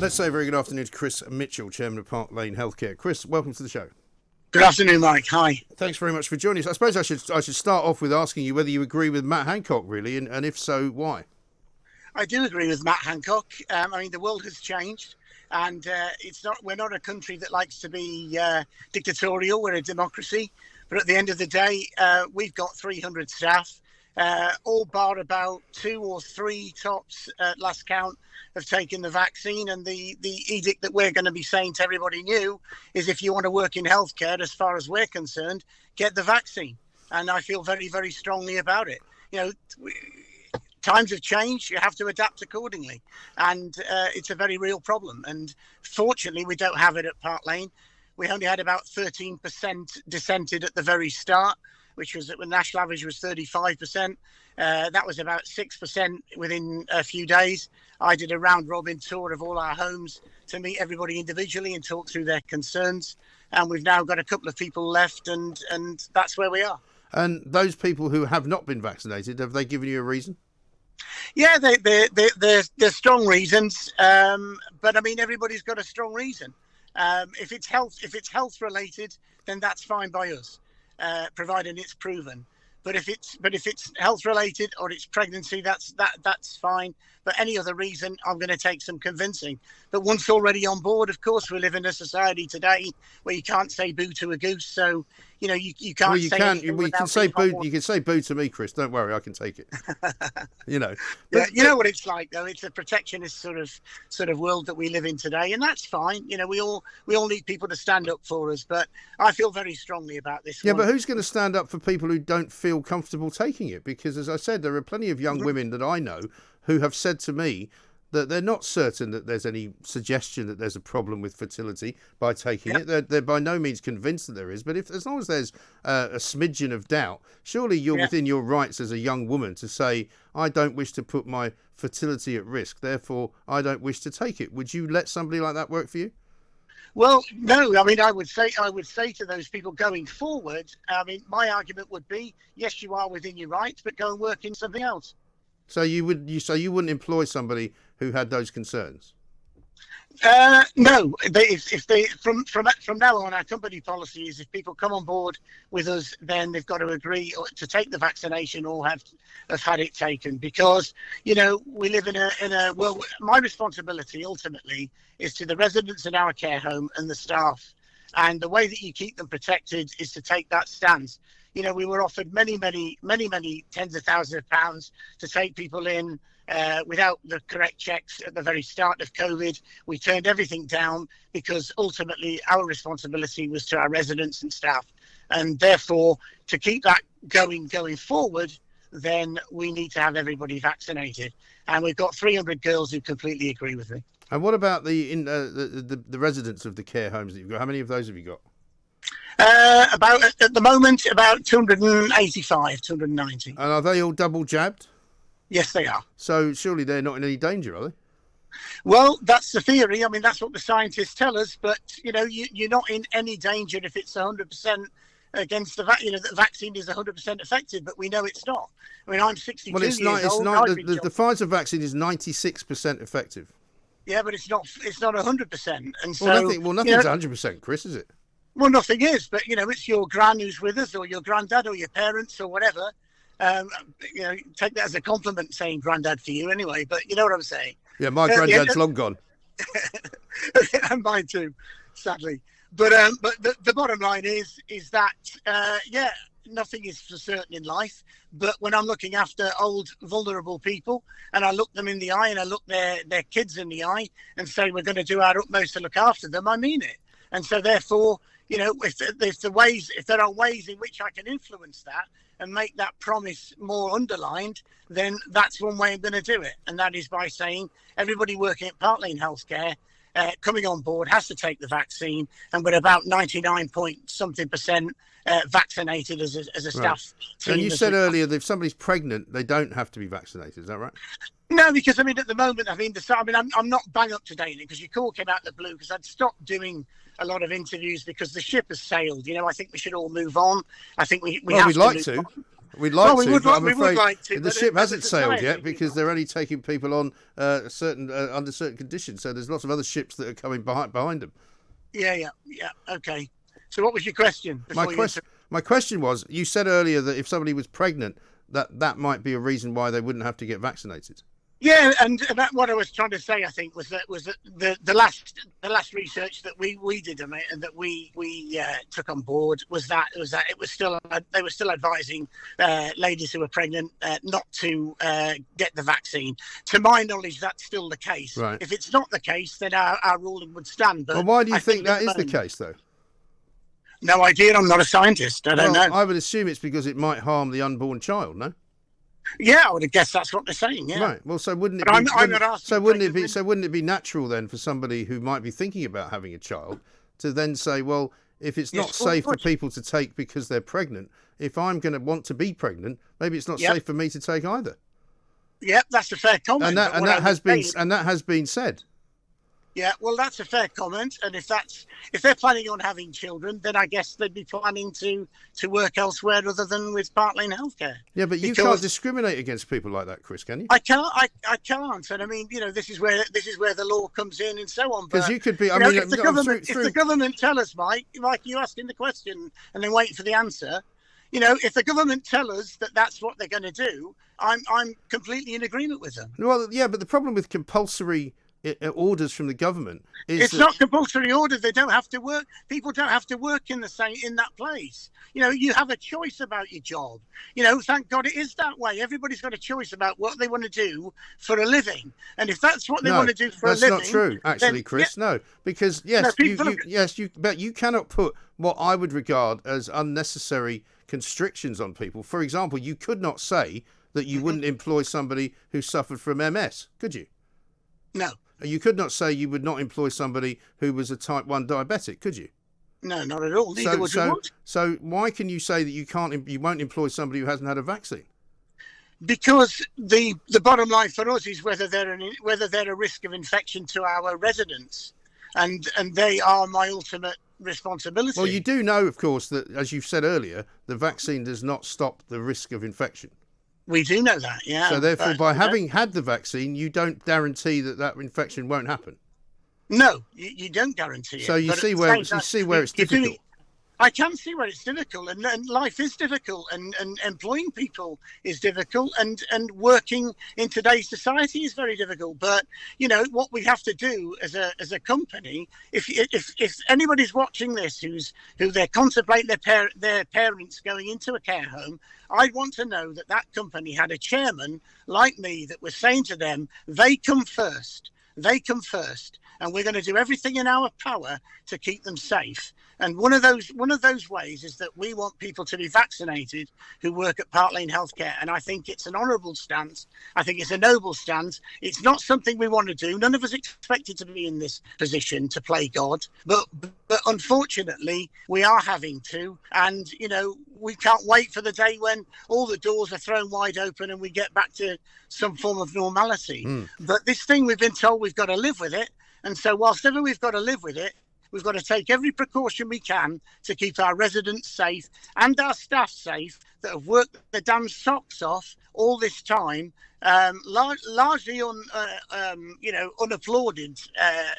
Let's say a very good afternoon to Chris Mitchell, Chairman of Park Lane Healthcare. Chris, welcome to the show. Good afternoon, Mike. Hi. Thanks very much for joining us. I suppose I should start off with asking you whether you agree with Matt Hancock, really, and if so, why? I do agree with Matt Hancock. The world has changed, and we're not a country that likes to be dictatorial. We're a democracy. But at the end of the day, we've got 300 staff, all bar about 2 or 3 tops at last count have taken the vaccine. And the edict that we're going to be saying to everybody new is, if you want to work in healthcare, as far as we're concerned, get the vaccine. And I feel very, very strongly about it. Times have changed. You have to adapt accordingly. And it's a very real problem. And fortunately, we don't have it at Park Lane. We only had about 13% dissented at the very start, which was the national average was 35%. That was about 6% within a few days. I did a round robin tour of all our homes to meet everybody individually and talk through their concerns. And we've now got a couple of people left, and that's where we are. And those people who have not been vaccinated, have they given you a reason? Yeah, they're strong reasons. But I mean, everybody's got a strong reason. If it's health related, then that's fine by us, providing it's proven. But if it's health related or it's pregnancy, that's fine. But any other reason, I'm going to take some convincing. But once already on board, of course, we live in a society today where you can't say boo to a goose. So you can't. Well, you can say boo. You can say boo to me, Chris. Don't worry, I can take it. But, yeah, you know what it's like, though. It's a protectionist sort of world that we live in today, and that's fine. We all need people to stand up for us. But I feel very strongly about this. Yeah, but who's going to stand up for people who don't feel comfortable taking it? Because, as I said, there are plenty of young women that I know who have said to me that they're not certain that there's any suggestion that there's a problem with fertility by taking it. They're by no means convinced that there is. But as long as there's a smidgen of doubt, surely you're within your rights as a young woman to say, I don't wish to put my fertility at risk, therefore I don't wish to take it. Would you let somebody like that work for you? Well, no. I mean, I would say to those people going forward, I mean, my argument would be, yes, you are within your rights, but go and work in something else. So you wouldn't employ somebody who had those concerns? No. If they from now on, our company policy is, if people come on board with us, then they've got to agree to take the vaccination or have had it taken, because we live in a well. My responsibility ultimately is to the residents in our care home and the staff, and the way that you keep them protected is to take that stance. We were offered many tens of thousands of pounds to take people in without the correct checks at the very start of COVID. We turned everything down because ultimately our responsibility was to our residents and staff. And therefore, to keep that going forward, then we need to have everybody vaccinated. And we've got 300 girls who completely agree with me. And what about the residents of the care homes that you've got? How many of those have you got? At the moment, about 285, 290. And are they all double jabbed? Yes, they are. So surely they're not in any danger, are they? Well, that's the theory. I mean, that's what the scientists tell us. But you're not in any danger if it's 100% against the vaccine. The vaccine is 100% effective, but we know it's not. I mean, I'm 62 years old. The Pfizer vaccine is 96% effective. Yeah, but it's not 100%. And so nothing's 100%, Chris, is it? Well, nothing is, but it's your gran who's with us, or your granddad, or your parents, or whatever. Take that as a compliment, saying granddad for you, anyway. But you know what I'm saying. Yeah, my granddad's long gone. And mine too, sadly. But the bottom line is that nothing is for certain in life. But when I'm looking after old, vulnerable people, and I look them in the eye, and I look their kids in the eye, and say we're going to do our utmost to look after them, I mean it. And so therefore, if there are ways in which I can influence that and make that promise more underlined, then that's one way I'm going to do it. And that is by saying everybody working at Park Lane Healthcare coming on board has to take the vaccine, and we're about 99% vaccinated as a staff team. And you said earlier that if somebody's pregnant, they don't have to be vaccinated. Is that right? No, because at the moment, I'm not bang up to date because your call came out of the blue, because I'd stopped doing a lot of interviews because the ship has sailed. I think we should all move on. I think we have we'd to like move to. on. We'd like we to, would but like, I'm we would afraid like to, the but ship as a hasn't sailed society, yet because they're only taking people on under certain conditions. So there's lots of other ships that are coming behind them. Yeah. Okay. So what was your question? My question was: you said earlier that if somebody was pregnant, that might be a reason why they wouldn't have to get vaccinated. Yeah, and that what I was trying to say, I think, was that the last research that we did on it and that we took on board was that they were still advising ladies who were pregnant not to get the vaccine. To my knowledge, that's still the case. Right. If it's not the case, then our ruling would stand. But well, why do you I think that is the case, though? No idea. I'm not a scientist. I don't know. I would assume it's because it might harm the unborn child. No. Yeah, I would have guessed that's what they're saying. Yeah. Right. Well, so wouldn't it? But be, wouldn't it be natural then for somebody who might be thinking about having a child to then say, well, if it's not safe for people to take because they're pregnant, if I'm going to want to be pregnant, maybe it's not safe for me to take either. Yeah, that's a fair comment. And that has been said. Yeah, well, that's a fair comment, and if they're planning on having children, then I guess they'd be planning to work elsewhere other than with Park Lane Healthcare. Yeah, but you can't discriminate against people like that, Chris, can you? I can't, and I mean, this is where the law comes in and so on. Because you could be. If the government tell us, Mike, you asking the question and then waiting for the answer. If the government tell us that that's what they're going to do, I'm completely in agreement with them. Well, yeah, but the problem with compulsory orders from the government is it's not compulsory order. They don't have to work. People don't have to work in that place. You have a choice about your job. Thank God it is that way. Everybody's got a choice about what they want to do for a living, and if that's what they want to do for a living, that's not true, actually, Chris. Yeah. No, because but you cannot put what I would regard as unnecessary constrictions on people. For example, you could not say that you wouldn't employ somebody who suffered from MS, could you? No. You could not say you would not employ somebody who was a type 1 diabetic, could you? No, not at all. Neither would you. So why can you say that you won't employ somebody who hasn't had a vaccine? Because the bottom line for us is whether they're a risk of infection to our residents, and they are my ultimate responsibility. Well, you do know, of course, that as you've said earlier, the vaccine does not stop the risk of infection. We do know that, yeah. So therefore, by having had the vaccine, you don't guarantee that infection won't happen. No, you don't guarantee it. So you see where it's difficult. I can see where it's difficult, and life is difficult, and employing people is difficult, and working in today's society is very difficult. But what we have to do as a company, if anybody's watching this who they're contemplating their parents going into a care home, I'd want to know that company had a chairman like me that was saying to them, they come first, and we're going to do everything in our power to keep them safe. And one of those ways is that we want people to be vaccinated who work at Park Lane Healthcare. And I think it's an honourable stance. I think it's a noble stance. It's not something we want to do. None of us expected to be in this position to play God. But unfortunately, we are having to. And, we can't wait for the day when all the doors are thrown wide open and we get back to some form of normality. But this thing, we've been told we've got to live with it. And so whilst ever we've got to live with it, we've got to take every precaution we can to keep our residents safe and our staff safe that have worked their damn socks off all this time, largely unapplauded,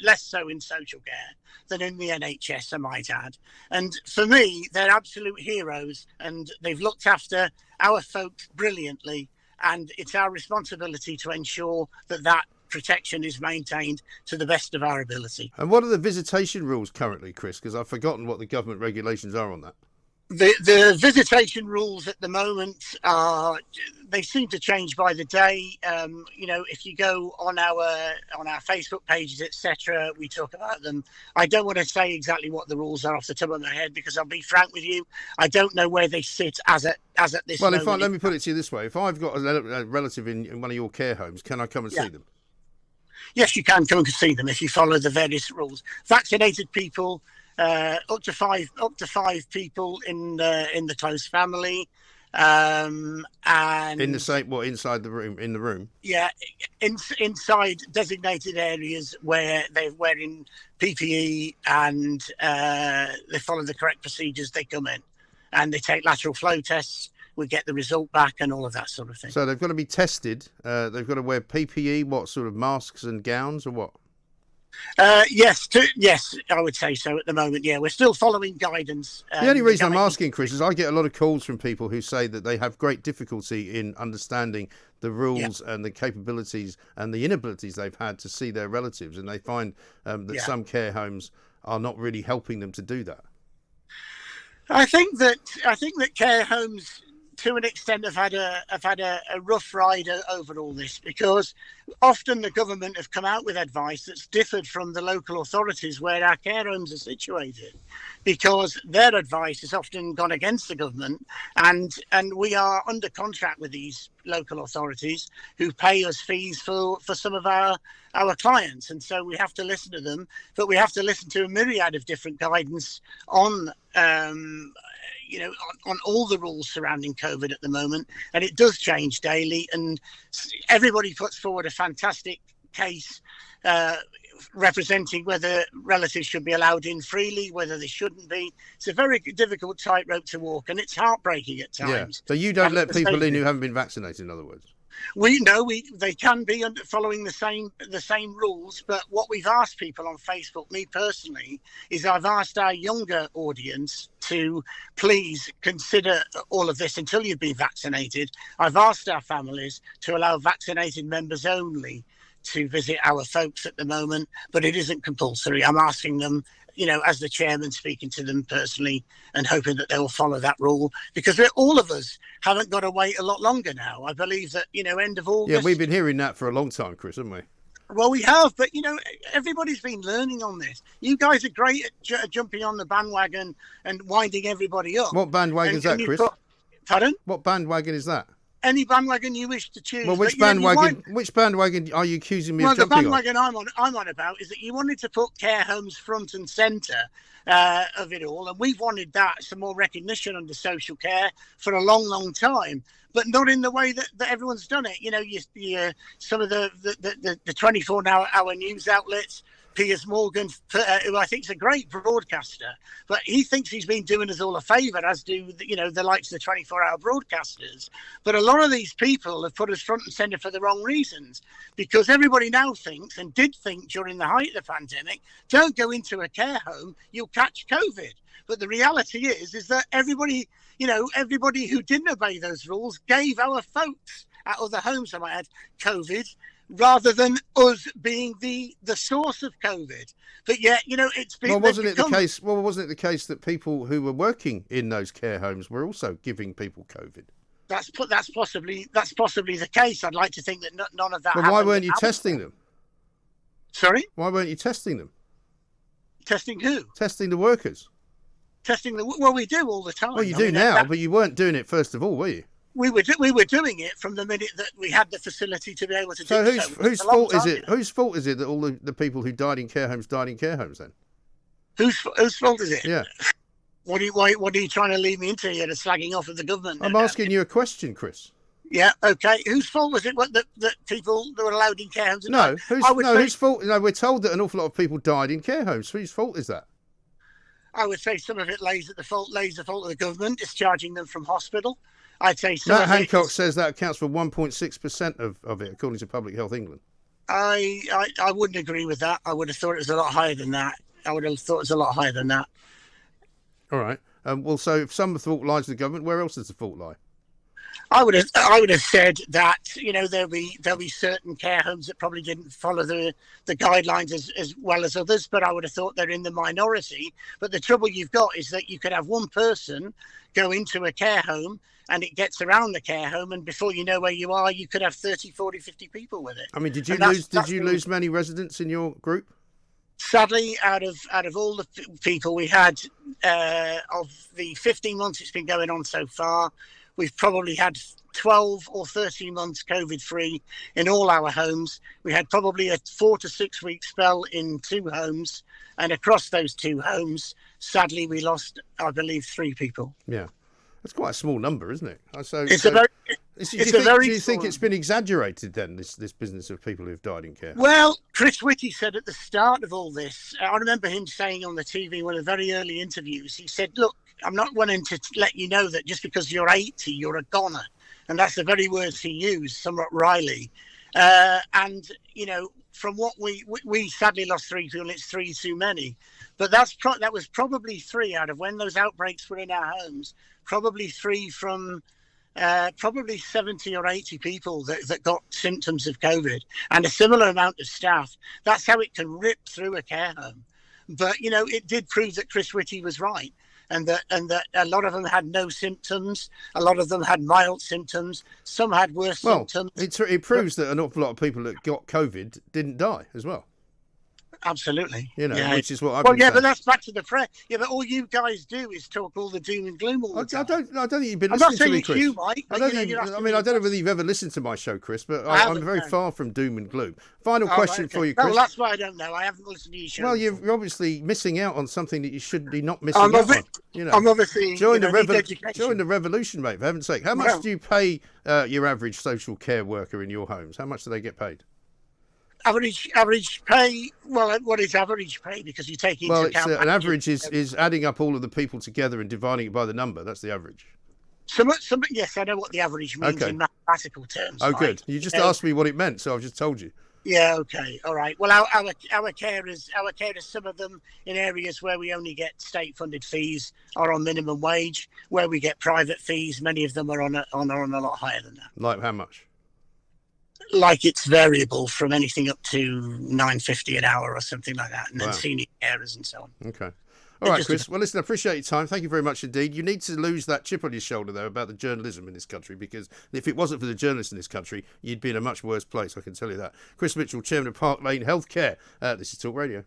less so in social care than in the NHS, I might add. And for me, they're absolute heroes, and they've looked after our folks brilliantly, and it's our responsibility to ensure that protection is maintained to the best of our ability. And what are the visitation rules currently, Chris? Because I've forgotten what the government regulations are on that. The visitation rules at the moment they seem to change by the day. If you go on our Facebook pages, etc., we talk about them. I don't want to say exactly what the rules are off the top of my head because I'll be frank with you, I don't know where they sit as at this moment. Well, let me put it to you this way: if I've got a relative in one of your care homes, can I come and see them? Yes, you can come and see them if you follow the various rules. Vaccinated people, up to five people in the close family, and in the same inside the room, in the room. Yeah, inside designated areas where they're wearing PPE and they follow the correct procedures. They come in and they take lateral flow tests. we get the result back and all of that sort of thing. So they've got to be tested. They've got to wear PPE, what sort of masks and gowns or what? Yes, I would say so at the moment. Yeah, we're still following guidance. The only reason I'm asking, Chris, is I get a lot of calls from people who say that they have great difficulty in understanding the rules and the capabilities and the inabilities they've had to see their relatives, and they find that some care homes are not really helping them to do that. I think that care homes, to an extent, have had a rough ride over all this, because often the government have come out with advice that's differed from the local authorities where our care homes are situated, because their advice has often gone against the government, and we are under contract with these local authorities who pay us fees for some of our clients, and so we have to listen to them, but we have to listen to a myriad of different guidance on on all the rules surrounding COVID at the moment, and it does change daily, and everybody puts forward a fantastic case representing whether relatives should be allowed in freely, whether they shouldn't be. It's a very difficult tightrope to walk, and it's heartbreaking at times. So you don't let people in who haven't been vaccinated, in other words? They can be following the same rules, but what we've asked people on Facebook, me personally, is I've asked our younger audience to please consider all of this until you've been vaccinated. I've asked our families to allow vaccinated members only to visit our folks at the moment, but it isn't compulsory. I'm asking them, as the chairman, speaking to them personally and hoping that they will follow that rule, because all of us haven't got to wait a lot longer now. I believe that, end of August. Yeah, we've been hearing that for a long time, Chris, haven't we? Well, we have, but, everybody's been learning on this. You guys are great at jumping on the bandwagon and winding everybody up. What bandwagon is that, Chris? Pardon? What bandwagon is that? Any bandwagon you wish to choose. Well, which bandwagon are you accusing me of jumping on? Well, the bandwagon I'm on about is that you wanted to put care homes front and centre of it all, and we've wanted that, some more recognition under social care for a long, long time, but not in the way that everyone's done it. Some of the 24-hour news outlets, Piers Morgan, who I think is a great broadcaster, but he thinks he's been doing us all a favour, as do the likes of the 24-hour broadcasters. But a lot of these people have put us front and centre for the wrong reasons, because everybody now thinks, and did think during the height of the pandemic, don't go into a care home, you'll catch COVID. But the reality is that everybody who didn't obey those rules gave our folks at other homes, I might add, COVID, rather than us being the source of COVID. But yet, it's been... Well, wasn't it the case that people who were working in those care homes were also giving people COVID? That's possibly the case. I'd like to think that none of that happened. But why weren't you testing them? Sorry? Why weren't you testing them? Testing who? Testing the workers. Well, we do all the time. Well, you do now, but you weren't doing it first of all, were you? We were doing it from the minute that we had the facility to be able to do so. So whose fault is it? Whose fault is it that all the people who died in care homes died in care homes then? Whose fault is it? Yeah. What are you trying to lead me into here? To slagging off of the government? I'm asking you a question, Chris. Yeah. Okay. Whose fault was it? That people that were allowed in care homes? Whose fault? No, we're told that an awful lot of people died in care homes. Whose fault is that? I would say some of it lays the fault of the government discharging them from hospital. I'd say some Matt Hancock says that accounts for 1.6% of it, according to Public Health England. I wouldn't agree with that. I would have thought it was a lot higher than that. All right. Well, so if some of the fault lies with the government, where else does the fault lie? I would have said that there'll be certain care homes that probably didn't follow the guidelines as well as others, but I would have thought they're in the minority. But the trouble you've got is that you could have one person go into a care home and it gets around the care home, and before you know where you are, you could have 30, 40, 50 people with it. I mean, did you lose many residents in your group? Sadly, out of all the people we had, of the 15 months it's been going on so far, we've probably had 12 or 13 months COVID-free in all our homes. We had probably a 4 to 6 week spell in 2 homes, and across those 2 homes, sadly, we lost, I believe, 3 people. Yeah, that's quite a small number, isn't it? Do you think it's been exaggerated then, this business of people who've died in care? Well, Chris Whitty said at the start of all this, I remember him saying on the TV, one of the very early interviews, he said, look, not wanting to let you know that just because you're 80, you're a goner, and that's the very words he used, somewhat wryly. And from what we sadly lost 3 people, and it's 3 too many. But that was probably 3 out of when those outbreaks were in our homes. Probably 3 from probably 70 or 80 people that got symptoms of COVID, and a similar amount of staff. That's how it can rip through a care home. But it did prove that Chris Whitty was right, and that a lot of them had no symptoms. A lot of them had mild symptoms. Some had worse symptoms. It proves that an awful lot of people that got COVID didn't die as well. Absolutely. Which is what I've been saying. But that's back to the prayer. Yeah, but all you guys do is talk all the doom and gloom all the time. I don't think you've been listening to me, Chris. You, Mike, I don't know whether you've ever listened to my show, Chris, but I'm very far from doom and gloom. Final question for you, Chris. Well, that's why I don't know. I haven't listened to your show. Well, you're obviously missing out on something that you should be not missing out on. I'm obviously join the revolution, mate, for heaven's sake. How much do you pay your average social care worker in your homes? How much do they get paid? Average pay. Well, what is average pay? Because you take into account. An average is adding up all of the people together and dividing it by the number. That's the average. Yes, I know what the average means in mathematical terms. Oh, good. You just asked me what it meant, so I've just told you. Yeah. Okay. All right. Well, our carers, some of them in areas where we only get state-funded fees are on minimum wage. Where we get private fees, many of them are on a lot higher than that. Like how much? Like it's variable from anything up to $9.50 an hour or something like that, and then senior carers and so on. Okay. All right, Chris. Well, listen, I appreciate your time. Thank you very much indeed. You need to lose that chip on your shoulder, though, about the journalism in this country, because if it wasn't for the journalists in this country, you'd be in a much worse place, I can tell you that. Chris Mitchell, Chairman of Park Lane Healthcare. This is Talk Radio.